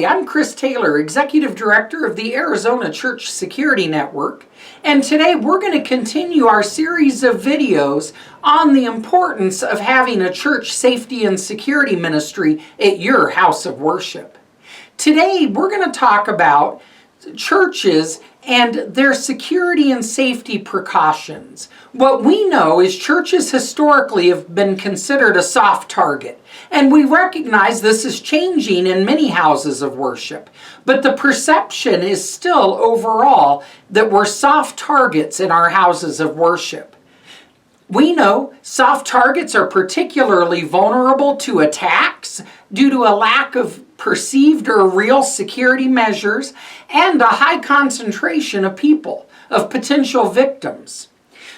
Hi, I'm Chris Taylor, Executive Director of the Arizona Church Security Network, and today we're going to continue our series of videos on the importance of having a church safety and security ministry at your house of worship. Today we're going to talk about churches and their security and safety precautions. What we know is churches historically have been considered a soft target, and we recognize this is changing in many houses of worship, but the perception is still overall that we're soft targets in our houses of worship. We know soft targets are particularly vulnerable to attacks due to a lack of perceived or real security measures and a high concentration of people, of potential victims.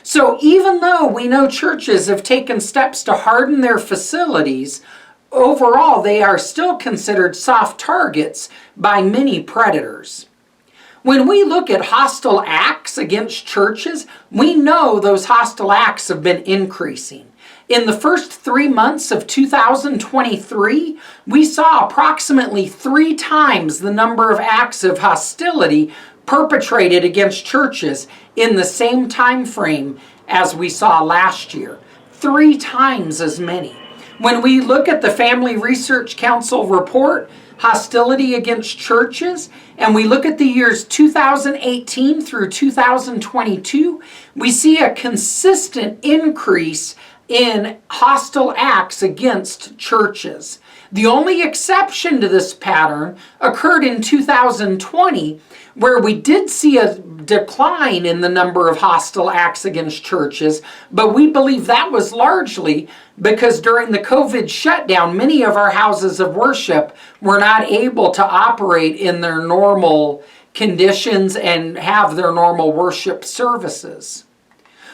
So even though we know churches have taken steps to harden their facilities, overall they are still considered soft targets by many predators. When we look at hostile acts against churches, we know those hostile acts have been increasing. In the first 3 months of 2023, we saw approximately 3 times the number of acts of hostility perpetrated against churches in the same time frame as we saw last year. 3 times as many. When we look at the Family Research Council report, Hostility Against Churches, and we look at the years 2018 through 2022, we see a consistent increase in hostile acts against churches. The only exception to this pattern occurred in 2020, where we did see a decline in the number of hostile acts against churches, but we believe that was largely because during the COVID shutdown, many of our houses of worship were not able to operate in their normal conditions and have their normal worship services.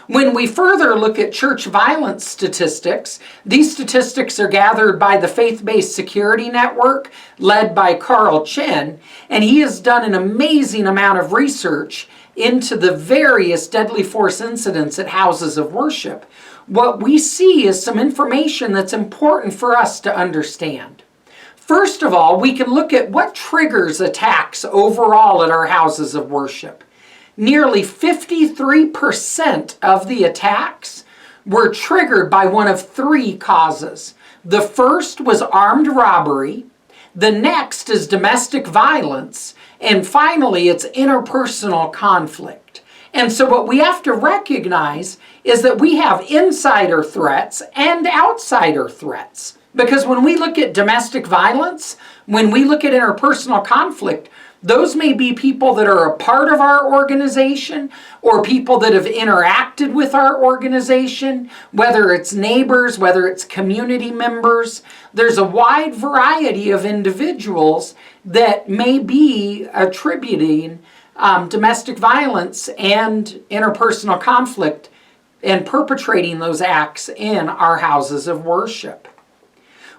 When we further look at church violence statistics, these statistics are gathered by the Faith-Based Security Network, led by Carl Chen, and he has done an amazing amount of research into the various deadly force incidents at houses of worship. What we see is some information that's important for us to understand. First of all, we can look at what triggers attacks overall at our houses of worship. Nearly 53% of the attacks were triggered by one of 3 causes. The first was armed robbery, the next is domestic violence, and finally it's interpersonal conflict. And so what we have to recognize is that we have insider threats and outsider threats. Because when we look at domestic violence, when we look at interpersonal conflict, those may be people that are a part of our organization or people that have interacted with our organization, whether it's neighbors, whether it's community members. There's a wide variety of individuals that may be attributing domestic violence and interpersonal conflict and perpetrating those acts in our houses of worship.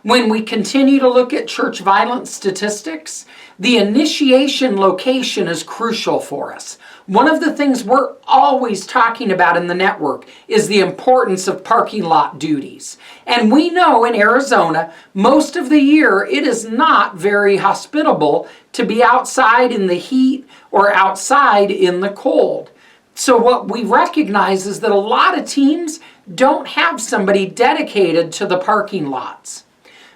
When we continue to look at church violence statistics, the initiation location is crucial for us. One of the things we're always talking about in the network is the importance of parking lot duties. And we know in Arizona, most of the year, it is not very hospitable to be outside in the heat or outside in the cold. So what we recognize is that a lot of teams don't have somebody dedicated to the parking lots.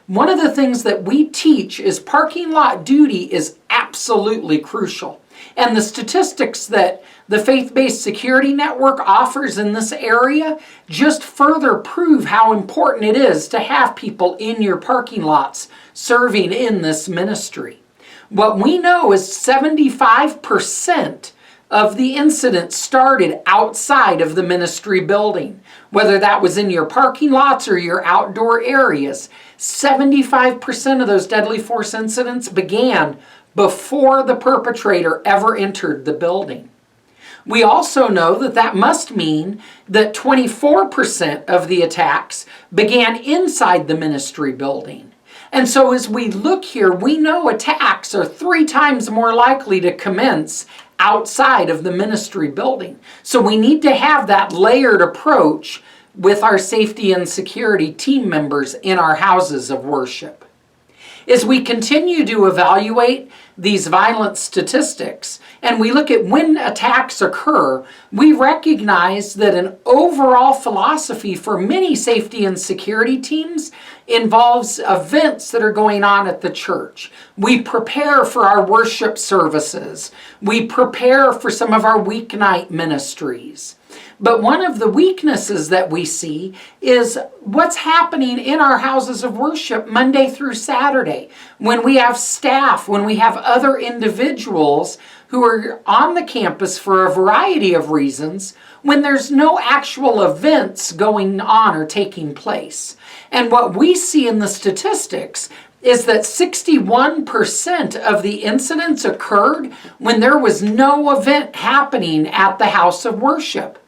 One of the things that we teach is parking lot duty is absolutely crucial. And the statistics that the Faith-Based Security Network offers in this area just further prove how important it is to have people in your parking lots serving in this ministry. What we know is 75% of the incidents started outside of the ministry building. Whether that was in your parking lots or your outdoor areas, 75% of those deadly force incidents began before the perpetrator ever entered the building. We also know that that must mean that 24% of the attacks began inside the ministry building. And so as we look here, we know attacks are 3 times more likely to commence outside of the ministry building. So we need to have that layered approach with our safety and security team members in our houses of worship. As we continue to evaluate these violent statistics and we look at when attacks occur, we recognize that an overall philosophy for many safety and security teams involves events that are going on at the church. We prepare for our worship services. We prepare for some of our weeknight ministries. But one of the weaknesses that we see is what's happening in our houses of worship Monday through Saturday, when we have staff, when we have other individuals who are on the campus for a variety of reasons, when there's no actual events going on or taking place. And what we see in the statistics is that 61% of the incidents occurred when there was no event happening at the house of worship.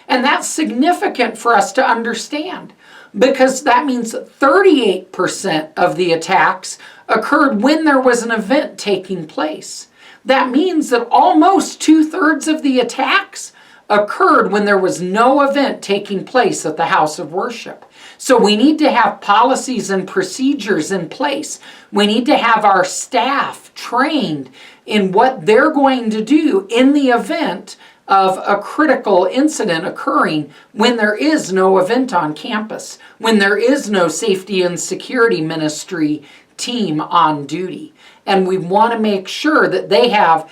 And that's significant for us to understand, because that means 38% of the attacks occurred when there was an event taking place. That means that almost 2/3 of the attacks occurred when there was no event taking place at the house of worship. So we need to have policies and procedures in place. We need to have our staff trained in what they're going to do in the event of a critical incident occurring when there is no event on campus, when there is no safety and security ministry team on duty. And we want to make sure that they have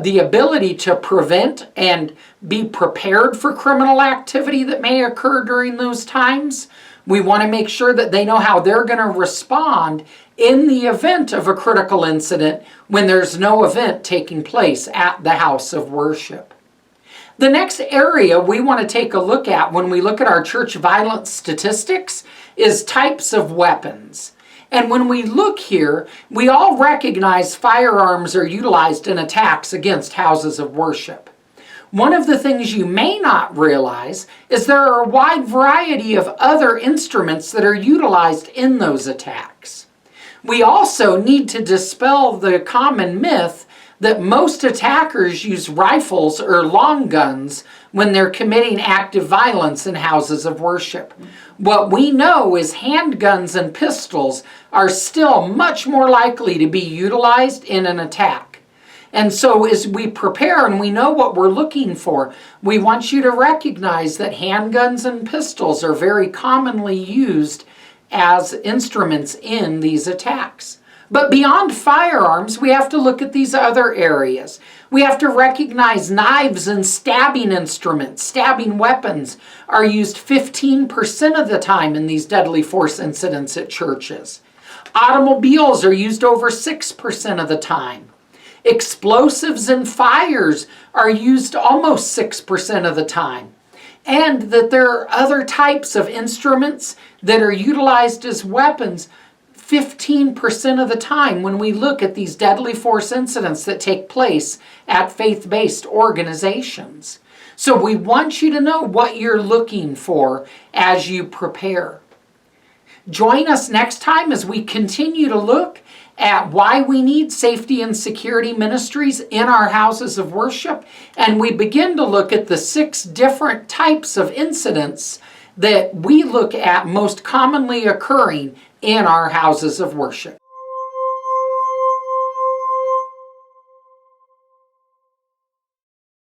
the ability to prevent and be prepared for criminal activity that may occur during those times. We want to make sure that they know how they're going to respond in the event of a critical incident when there's no event taking place at the house of worship. The next area we want to take a look at when we look at our church violence statistics is types of weapons. And when we look here, we all recognize firearms are utilized in attacks against houses of worship. One of the things you may not realize is there are a wide variety of other instruments that are utilized in those attacks. We also need to dispel the common myth that most attackers use rifles or long guns when they're committing active violence in houses of worship. What we know is handguns and pistols are still much more likely to be utilized in an attack. And so as we prepare and we know what we're looking for, we want you to recognize that handguns and pistols are very commonly used as instruments in these attacks. But beyond firearms, we have to look at these other areas. We have to recognize knives and stabbing instruments, stabbing weapons are used 15% of the time in these deadly force incidents at churches. Automobiles are used over 6% of the time. Explosives and fires are used almost 6% of the time. And that there are other types of instruments that are utilized as weapons 15% of the time when we look at these deadly force incidents that take place at faith-based organizations. So we want you to know what you're looking for as you prepare. Join us next time as we continue to look at why we need safety and security ministries in our houses of worship, and we begin to look at the 6 different types of incidents that we look at most commonly occurring in our houses of worship.